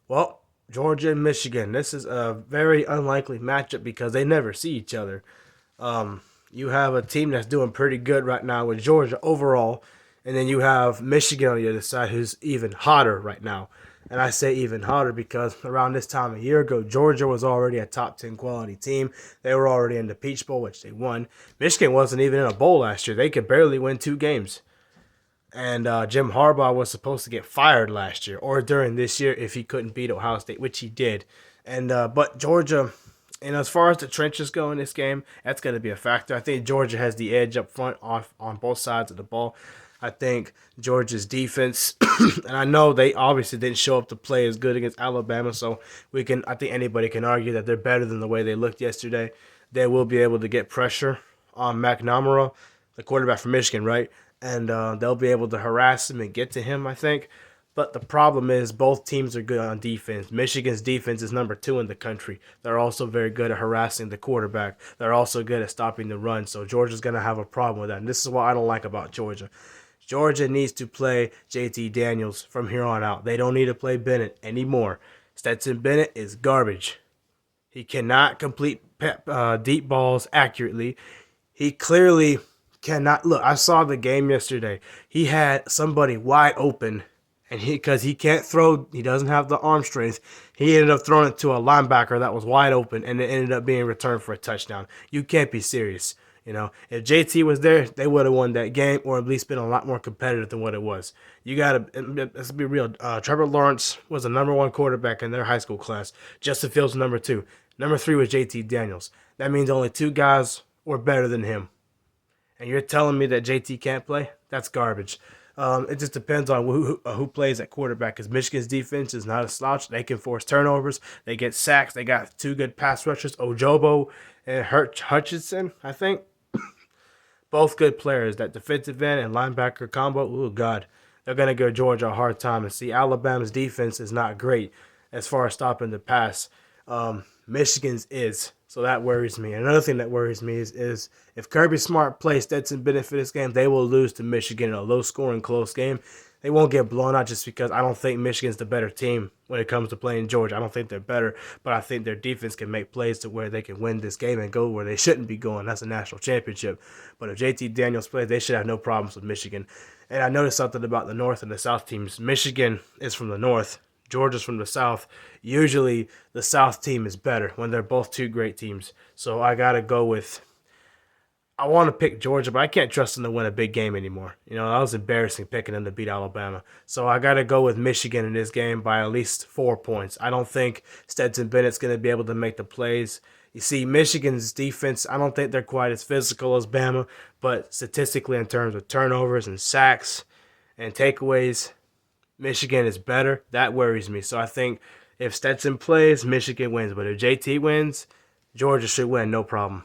Well, Georgia and Michigan. This is a very unlikely matchup because they never see each other. You have a team that's doing pretty good right now with Georgia overall, and then you have Michigan on the other side who's even hotter right now. And I say even hotter because around this time a year ago, Georgia was already a top 10 quality team. They were already in the Peach Bowl, which they won. Michigan wasn't even in a bowl last year. They could barely win 2 games. And Jim Harbaugh was supposed to get fired last year or during this year if he couldn't beat Ohio State, which he did. And but Georgia, and as far as the trenches go in this game, that's going to be a factor. I think Georgia has the edge up front off on both sides of the ball. I think Georgia's defense, and I know they obviously didn't show up to play as good against Alabama, so we can. I think anybody can argue that they're better than the way they looked yesterday. They will be able to get pressure on McNamara, the quarterback from Michigan, right? And they'll be able to harass him and get to him, I think. But the problem is both teams are good on defense. Michigan's defense is number 2 in the country. They're also very good at harassing the quarterback. They're also good at stopping the run. So Georgia's going to have a problem with that. And this is what I don't like about Georgia. Georgia needs to play JT Daniels from here on out. They don't need to play Bennett anymore. Stetson Bennett is garbage. He cannot complete deep balls accurately. He clearly cannot look. I saw the game yesterday. He had somebody wide open, and because he can't throw, he doesn't have the arm strength. He ended up throwing it to a linebacker that was wide open, and it ended up being returned for a touchdown. You can't be serious. If JT was there, they would have won that game, or at least been a lot more competitive than what it was. You gotta let's be real. Trevor Lawrence was the number 1 quarterback in their high school class. Justin Fields number 2. Number 3 was JT Daniels. That means only 2 guys were better than him. And you're telling me that JT can't play? That's garbage. It just depends on who plays at quarterback. Because Michigan's defense is not a slouch. They can force turnovers. They get sacks. They got 2 good pass rushers, Ojobo and Hutchinson, I think. Both good players. That defensive end and linebacker combo, oh, God. They're going to give Georgia a hard time. And see, Alabama's defense is not great as far as stopping the pass. Michigan's is. So that worries me. Another thing that worries me is if Kirby Smart plays Stetson Bennett for this game, they will lose to Michigan in a low-scoring, close game. They won't get blown out just because I don't think Michigan's the better team when it comes to playing Georgia. I don't think they're better, but I think their defense can make plays to where they can win this game and go where they shouldn't be going. That's a national championship. But if JT Daniels plays, they should have no problems with Michigan. And I noticed something about the North and the South teams. Michigan is from the North. Georgia's from the South. Usually the South team is better when they're both 2 great teams. So I got to go with. I want to pick Georgia, but I can't trust them to win a big game anymore. That was embarrassing picking them to beat Alabama. So I got to go with Michigan in this game by at least 4 points. I don't think Stetson Bennett's going to be able to make the plays. You see, Michigan's defense, I don't think they're quite as physical as Bama, but statistically in terms of turnovers and sacks and takeaways, Michigan is better. That worries me. So I think if Stetson plays, Michigan wins. But if JT wins, Georgia should win, no problem.